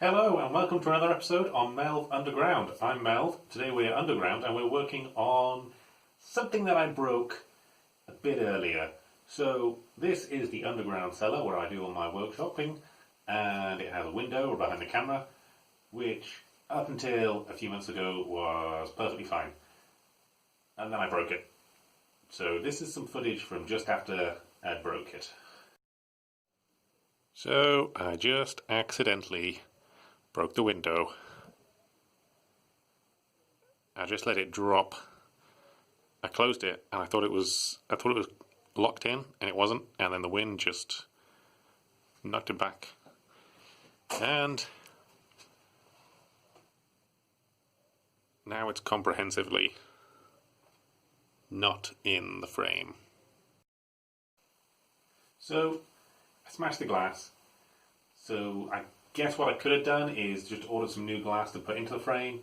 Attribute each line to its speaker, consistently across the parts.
Speaker 1: Hello and welcome to another episode on Melv Underground. I'm Melv. Today we're underground and we're working on something that I broke a bit earlier. So this is the underground cellar where I do all my workshopping, and it has a window behind the camera which up until a few months ago was perfectly fine. And then I broke it. So this is some footage from just after I broke it. So I just accidentally broke the window. I just let it drop. I closed it and I thought it was locked in, and it wasn't, and then the wind just knocked it back. And now it's comprehensively not in the frame. So I smashed the glass. So I guess what I could have done is just order some new glass to put into the frame,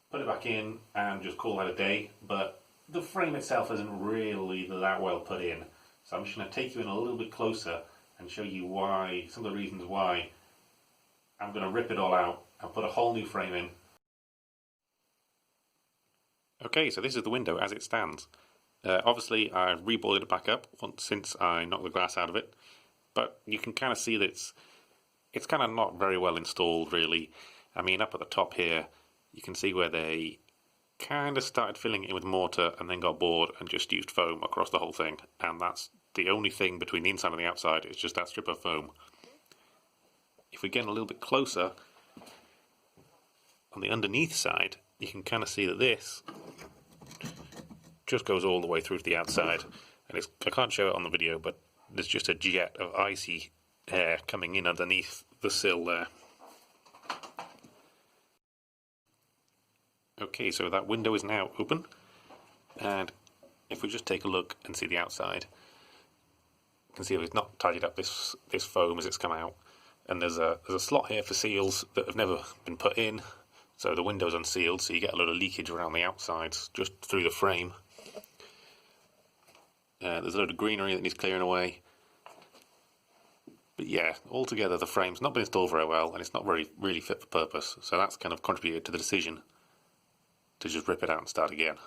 Speaker 1: put it back in, and just call that a day. But the frame itself isn't really that well put in. So I'm just going to take you in a little bit closer and show you why, some of the reasons why I'm going to rip it all out and put a whole new frame in. Okay, so this is the window as it stands. Obviously I've reboarded it back up since I knocked the glass out of it, but you can kind of see that it's kind of not very well installed, really. I mean, up at the top here, you can see where they kind of started filling it in with mortar and then got bored and just used foam across the whole thing. And that's the only thing between the inside and the outside, is just that strip of foam. If we get a little bit closer, on the underneath side, you can kind of see that this just goes all the way through to the outside. And I can't show it on the video, but there's just a jet of icy air coming in underneath the sill there. Okay, so that window is now open, and if we just take a look and see the outside, you can see it's not tidied up this foam as it's come out, and there's a slot here for seals that have never been put in, so the window's unsealed, so you get a lot of leakage around the outsides just through the frame. There's a load of greenery that needs clearing away. But yeah, altogether the frame's not been installed very well, and it's not really fit for purpose, so that's kind of contributed to the decision to just rip it out and start again.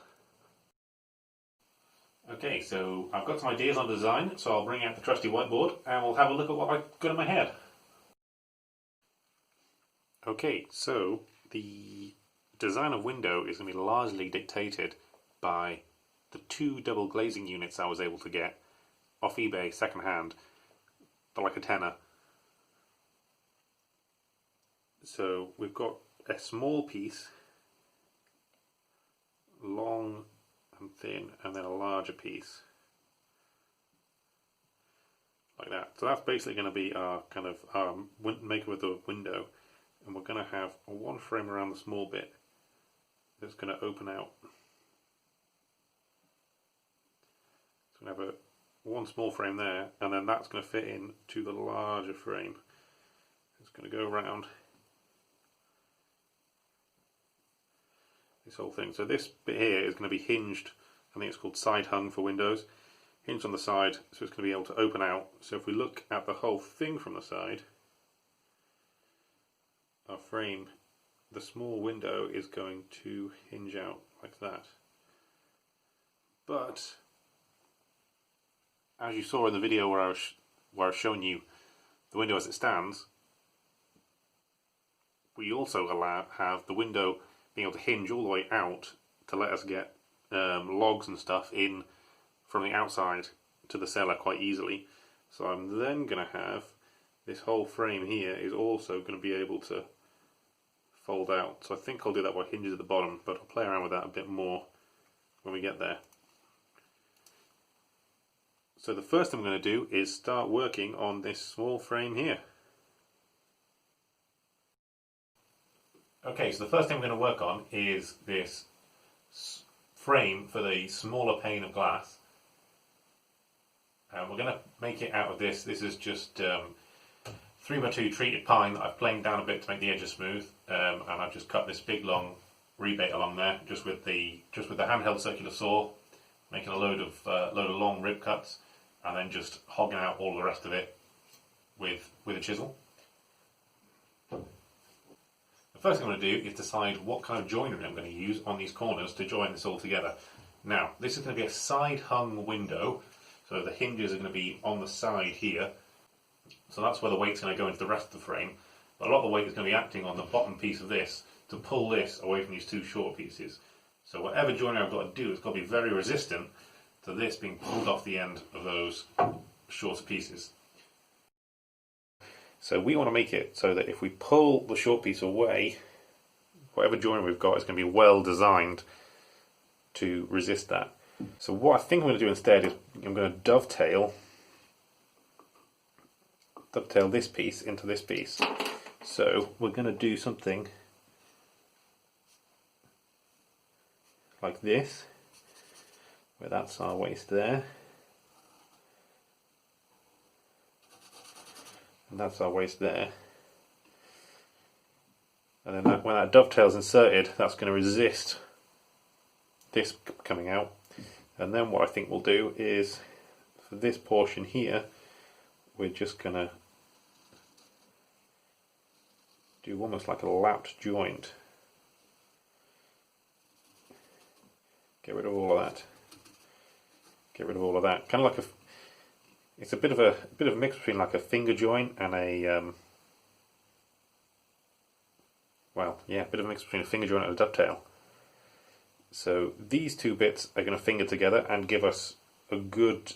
Speaker 1: Okay, so I've got some ideas on design, so I'll bring out the trusty whiteboard and we'll have a look at what I've got in my head. Okay, so the design of window is going to be largely dictated by the 2 double glazing units I was able to get off eBay second hand for like a tenner. So we've got a small piece, long and thin, and then a larger piece like that. So that's basically going to be our kind of maker of the window, and we're going to have one frame around the small bit that's going to open out. So we have one small frame there, and then that's going to fit in to the larger frame. It's going to go around this whole thing. So this bit here is going to be hinged. I think it's called side hung for windows. Hinged on the side, so it's going to be able to open out. So if we look at the whole thing from the side, our frame, the small window is going to hinge out like that. But as you saw in the video where I was showing you the window as it stands, we also have the window being able to hinge all the way out to let us get logs and stuff in from the outside to the cellar quite easily. So I'm then going to have this whole frame here is also going to be able to fold out. So I think I'll do that by hinges at the bottom, but I'll play around with that a bit more when we get there. So the first thing I'm going to do is start working on this small frame here. Okay, so the first thing we're going to work on is this frame for the smaller pane of glass. And we're going to make it out of this. This is just 3x2 treated pine that I've planed down a bit to make the edges smooth. And I've just cut this big long rebate along there, just with the handheld circular saw, making a load of long rib cuts, and then just hogging out all the rest of it with a chisel. first thing I'm going to do is decide what kind of joinery I'm going to use on these corners to join this all together. Now, this is going to be a side-hung window, so the hinges are going to be on the side here. So that's where the weight's going to go into the rest of the frame. But a lot of the weight is going to be acting on the bottom piece of this to pull this away from these two short pieces. So whatever joinery I've got to do, it's got to be very resistant to this being pulled off the end of those shorter pieces. So we want to make it so that if we pull the short piece away, whatever joinery we've got is going to be well designed to resist that. So what I think I'm going to do instead is I'm going to dovetail this piece into this piece. So we're going to do something like this, where that's our waist there, and that's our waist there. And then when that dovetail's inserted, that's going to resist this coming out. And then what I think we'll do is, for this portion here, we're just going to do almost like a lapped joint. Get rid of all of that. Get rid of all of that. Kind of like it's a bit of a mix between like a finger joint and a well, yeah, a bit of a mix between a finger joint and a dovetail. So these two bits are going to finger together and give us a good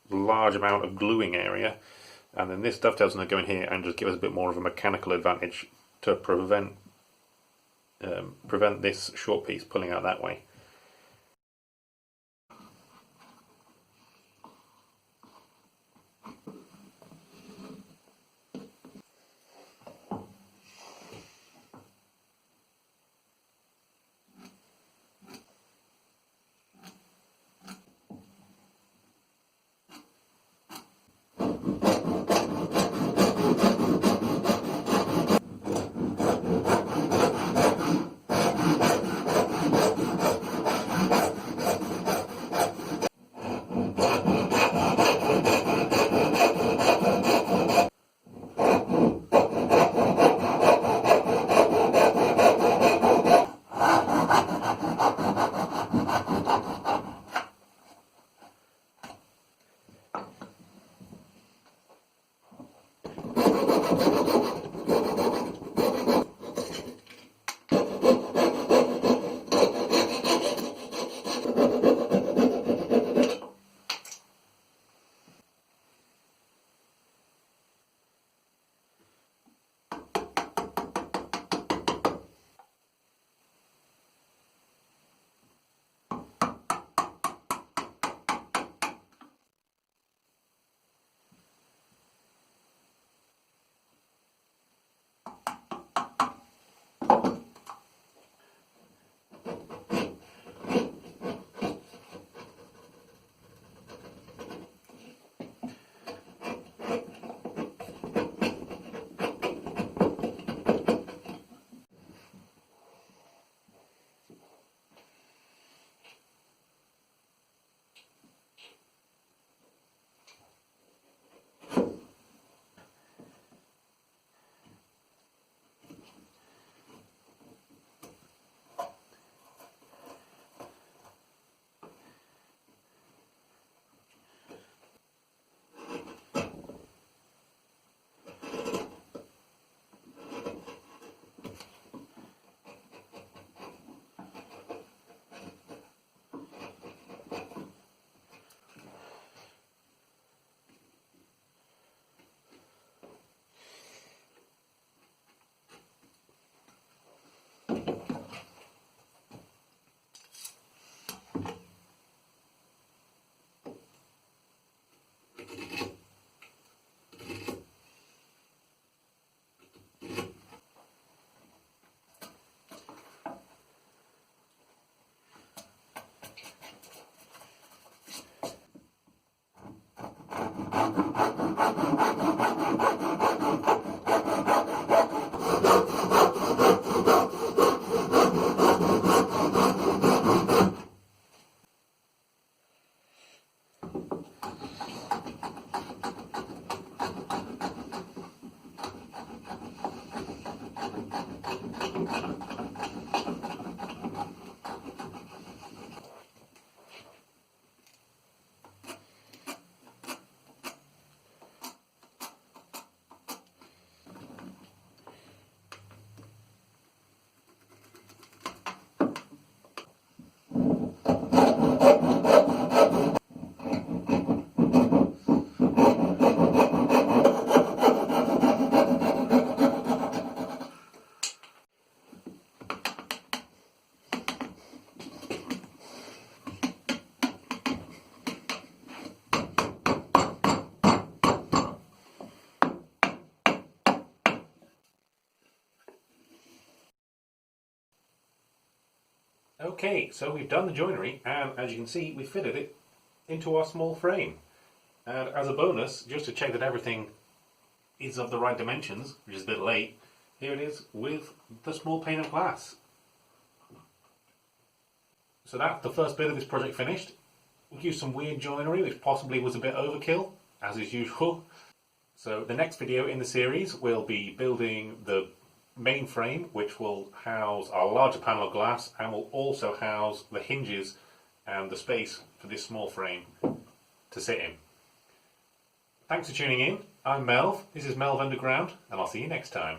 Speaker 1: large amount of gluing area, and then this dovetail's going to go in here and just give us a bit more of a mechanical advantage to prevent this short piece pulling out that way. Okay, so we've done the joinery, and as you can see, we fitted it into our small frame. And as a bonus, just to check that everything is of the right dimensions, which is a bit late, here it is with the small pane of glass. So that's the first bit of this project finished. We used some weird joinery, which possibly was a bit overkill, as is usual. So the next video in the series will be building the main frame, which will house our larger panel of glass and will also house the hinges and the space for this small frame to sit in. Thanks for tuning in. I'm Melv, this is Melv Underground, and I'll see you next time.